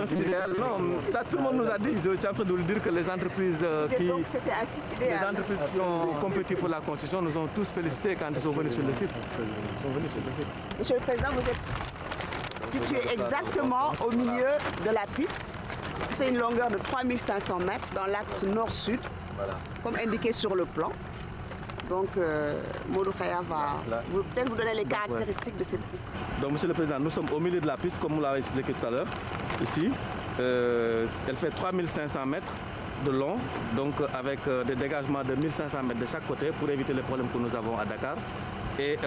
idéal, non, ça tout le monde nous a dit. Je suis en train de vous dire que les entreprises qui ont compétit pour la construction nous ont tous félicités quand ils sont venus sur le site. Monsieur le Président, vous êtes situé exactement au milieu de la piste. Il fait une longueur de 3500 mètres dans l'axe nord-sud, comme indiqué sur le plan. Donc, Modou Khaya va peut-être vous donner les caractéristiques de cette piste. Donc, Monsieur le Président, nous sommes au milieu de la piste, comme vous l'avez expliqué tout à l'heure, ici. Elle fait 3500 mètres de long, donc avec des dégagements de 1500 mètres de chaque côté pour éviter les problèmes que nous avons à Dakar. Et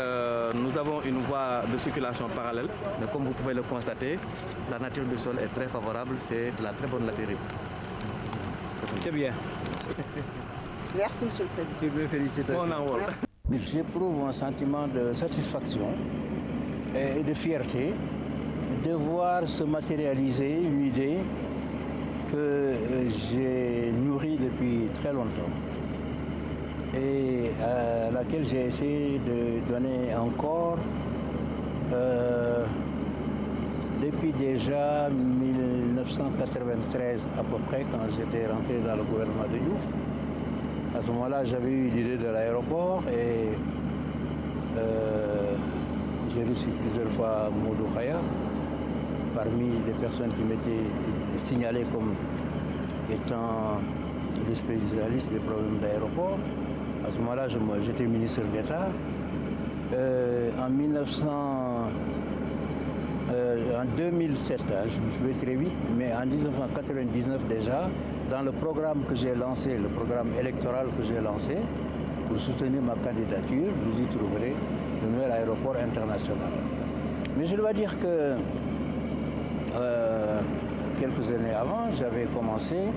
nous avons une voie de circulation parallèle, mais comme vous pouvez le constater, la nature du sol est très favorable, c'est de la très bonne latérite. C'est bien. Merci, Monsieur le Président. Je veux féliciter. J'éprouve un sentiment de satisfaction et de fierté de voir se matérialiser une idée que j'ai nourrie depuis très longtemps et à laquelle j'ai essayé de donner un corps depuis déjà 1993 à peu près, quand j'étais rentré dans le gouvernement de Diouf. À ce moment-là, j'avais eu l'idée de l'aéroport et j'ai reçu plusieurs fois Modou Khaya parmi les personnes qui m'étaient signalées comme étant des spécialistes des problèmes d'aéroport. À ce moment-là, j'étais ministre d'État. En 2007, je vais très vite, mais en 1999 déjà, dans le programme que j'ai lancé, le programme électoral que j'ai lancé, pour soutenir ma candidature, vous y trouverez le nouvel aéroport international. Mais je dois dire que quelques années avant, j'avais commencé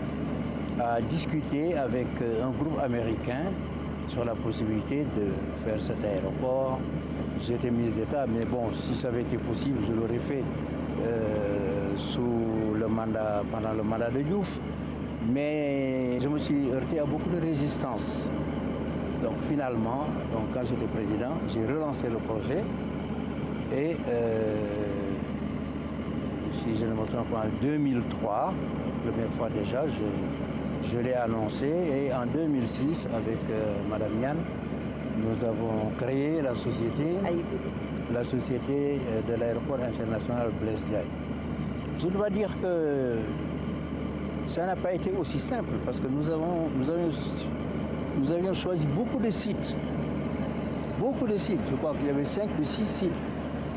à discuter avec un groupe américain sur la possibilité de faire cet aéroport. J'étais ministre d'État, mais bon, si ça avait été possible, je l'aurais fait pendant le mandat de Diouf. Mais je me suis heurté à beaucoup de résistance. Donc finalement, quand j'étais président, j'ai relancé le projet et si je ne me trompe pas, en 2003, la première fois déjà, je l'ai annoncé et en 2006, avec Madame Yann, nous avons créé la société de l'aéroport international Blaise Diagne. Je dois dire que ça n'a pas été aussi simple parce que nous avions choisi beaucoup de sites. Beaucoup de sites. Je crois qu'il y avait 5 ou 6 sites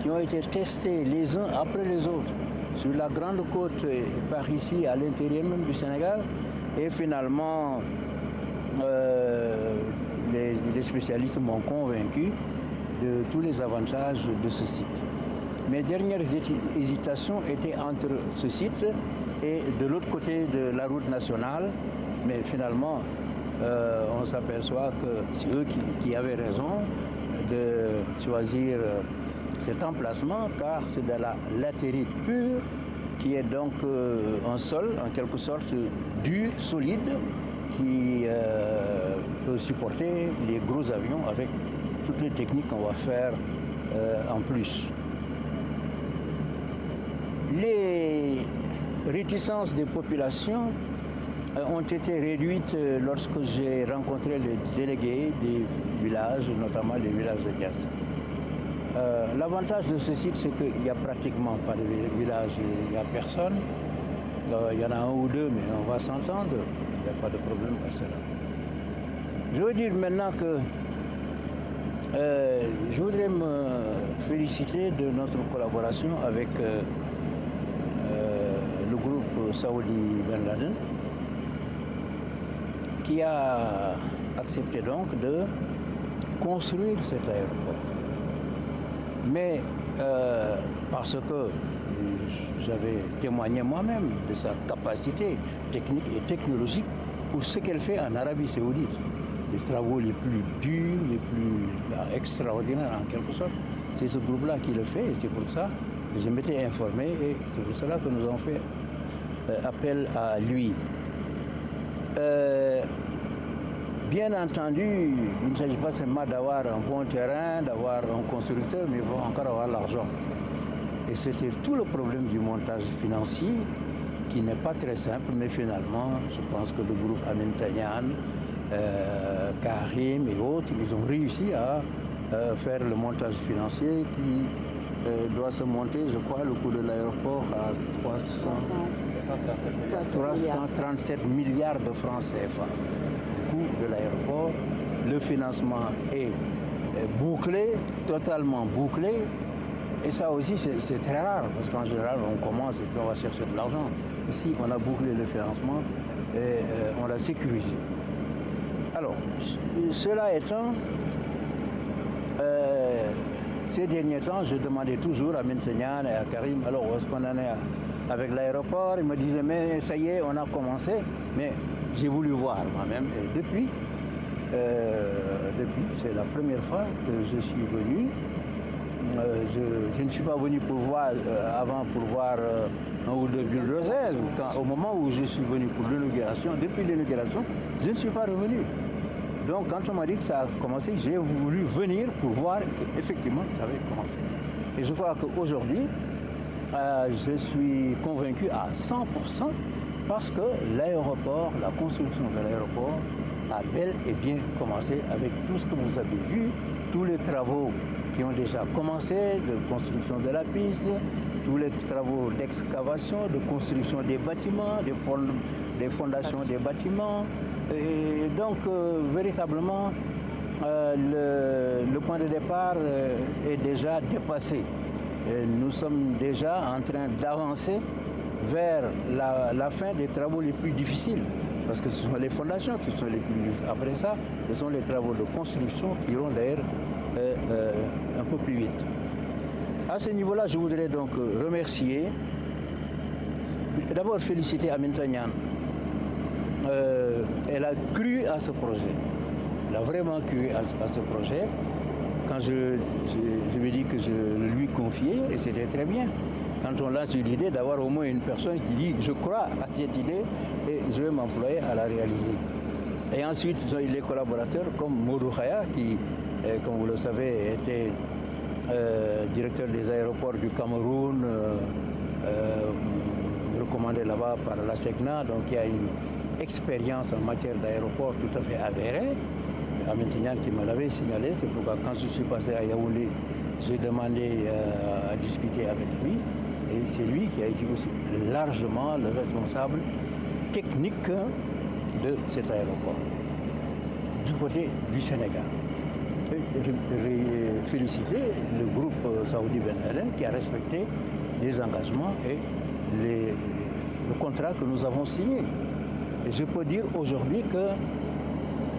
qui ont été testés les uns après les autres sur la grande côte par ici, à l'intérieur même du Sénégal. Et finalement, les spécialistes m'ont convaincu de tous les avantages de ce site. Mes dernières hésitations étaient entre ce site et de l'autre côté de la route nationale, mais finalement, on s'aperçoit que c'est eux qui avaient raison de choisir cet emplacement, car c'est de la latérite pure, qui est donc un sol, en quelque sorte, dur, solide, qui peut supporter les gros avions avec toutes les techniques qu'on va faire en plus. Les réticences des populations ont été réduites lorsque j'ai rencontré les délégués des villages, notamment les villages de Dias. L'avantage de ce site, c'est qu'il n'y a pratiquement pas de village, il n'y a personne. Il y en a un ou deux, mais on va s'entendre, il n'y a pas de problème à cela. Je veux dire maintenant que je voudrais me féliciter de notre collaboration avec le groupe Saoudi Ben Laden, qui a accepté donc de construire cet aéroport. Mais parce que j'avais témoigné moi-même de sa capacité technique et technologique pour ce qu'elle fait en Arabie Saoudite. Les travaux les plus durs, les plus extraordinaires en quelque sorte. C'est ce groupe-là qui le fait et c'est pour ça que je m'étais informé et c'est pour cela que nous avons fait appel à lui. Bien entendu, il ne s'agit pas seulement d'avoir un bon terrain, d'avoir un constructeur, mais il faut encore avoir l'argent. Et c'était tout le problème du montage financier qui n'est pas très simple, mais finalement, je pense que le groupe Amin Tagnan, Karim et autres, ils ont réussi à faire le montage financier qui doit se monter, je crois, le coût de l'aéroport à 337 milliards de francs CFA. Le coût de l'aéroport, le financement est bouclé, totalement bouclé. Et ça aussi, c'est très rare, parce qu'en général, on commence et puis on va chercher de l'argent. Ici, on a bouclé le financement et on l'a sécurisé. Alors, cela étant, ces derniers temps, je demandais toujours à Tagnan et à Karim, alors où est-ce qu'on en est avec l'aéroport? Ils me disaient, mais ça y est, on a commencé. Mais j'ai voulu voir moi-même. Et depuis, c'est la première fois que je suis venu. Je ne suis pas venu pour voir, avant pour voir un ou deux bulldozers. Au moment où je suis venu pour l'inauguration, depuis l'inauguration, je ne suis pas revenu. Donc quand on m'a dit que ça a commencé, j'ai voulu venir pour voir qu'effectivement ça avait commencé. Et je crois qu'aujourd'hui, je suis convaincu à 100% parce que l'aéroport, la construction de l'aéroport a bel et bien commencé avec tout ce que vous avez vu, tous les travaux qui ont déjà commencé, de construction de la piste, tous les travaux d'excavation, de construction des bâtiments, des fondations des bâtiments. Et donc, véritablement, le point de départ est déjà dépassé. Et nous sommes déjà en train d'avancer vers la fin des travaux les plus difficiles. Parce que ce sont les fondations qui sont les plus difficiles. Après ça, ce sont les travaux de construction qui iront d'ailleurs un peu plus vite. À ce niveau-là, je voudrais donc remercier, d'abord féliciter Amin Tagnan. Elle a cru à ce projet. Elle a vraiment cru à ce projet. Quand je lui ai dit que je lui confiais, et c'était très bien. Quand on lance l'idée d'avoir au moins une personne qui dit « je crois à cette idée et je vais m'employer à la réaliser ». Et ensuite, les collaborateurs comme Modou Khaya, qui, comme vous le savez, était directeur des aéroports du Cameroun, recommandé là-bas par la SECNA, donc il y a une expérience en matière d'aéroport tout à fait avérée. Amin Tagnan qui me l'avait signalé, c'est pourquoi quand je suis passé à Yaoundé, j'ai demandé à discuter avec lui. Et c'est lui qui a été aussi largement le responsable technique de cet aéroport, du côté du Sénégal. Et féliciter le groupe Saoudi Ben Laden qui a respecté les engagements et le contrat que nous avons signé. Et je peux dire aujourd'hui que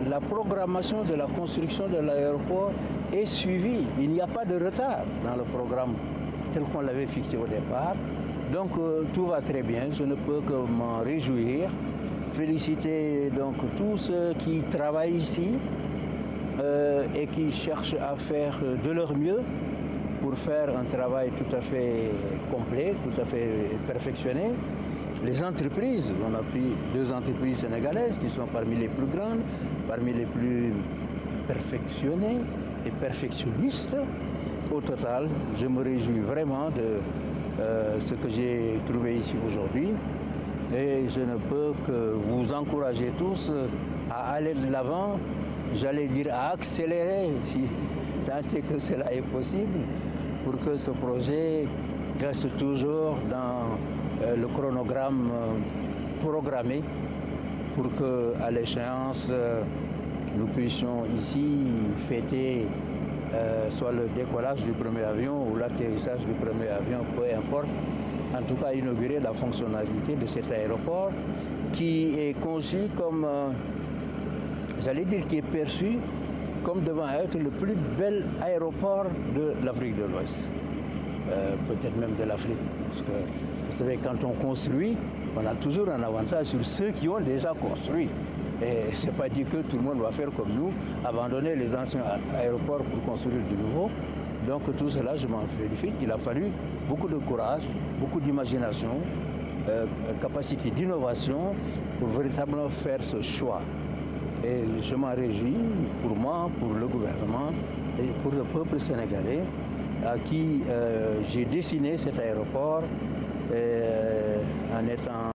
la programmation de la construction de l'aéroport est suivie. Il n'y a pas de retard dans le programme tel qu'on l'avait fixé au départ. Donc tout va très bien, je ne peux que m'en réjouir. Féliciter donc tous ceux qui travaillent ici et qui cherchent à faire de leur mieux pour faire un travail tout à fait complet, tout à fait perfectionné. Les entreprises, on a pris 2 entreprises sénégalaises qui sont parmi les plus grandes, parmi les plus perfectionnées et perfectionnistes. Au total, je me réjouis vraiment de ce que j'ai trouvé ici aujourd'hui et je ne peux que vous encourager tous à aller de l'avant, j'allais dire à accélérer si tant est que cela est possible pour que ce projet reste toujours dans le chronogramme programmé pour qu'à l'échéance nous puissions ici fêter soit le décollage du premier avion ou l'atterrissage du premier avion, peu importe, en tout cas inaugurer la fonctionnalité de cet aéroport qui est conçu comme, j'allais dire, qui est perçu comme devant être le plus bel aéroport de l'Afrique de l'Ouest, peut-être même de l'Afrique, parce que vous savez, quand on construit, on a toujours un avantage sur ceux qui ont déjà construit. Et ce n'est pas dit que tout le monde va faire comme nous, abandonner les anciens aéroports pour construire du nouveau. Donc tout cela, je m'en félicite. Il a fallu beaucoup de courage, beaucoup d'imagination, capacité d'innovation pour véritablement faire ce choix. Et je m'en réjouis pour moi, pour le gouvernement et pour le peuple sénégalais à qui j'ai dessiné cet aéroport en étant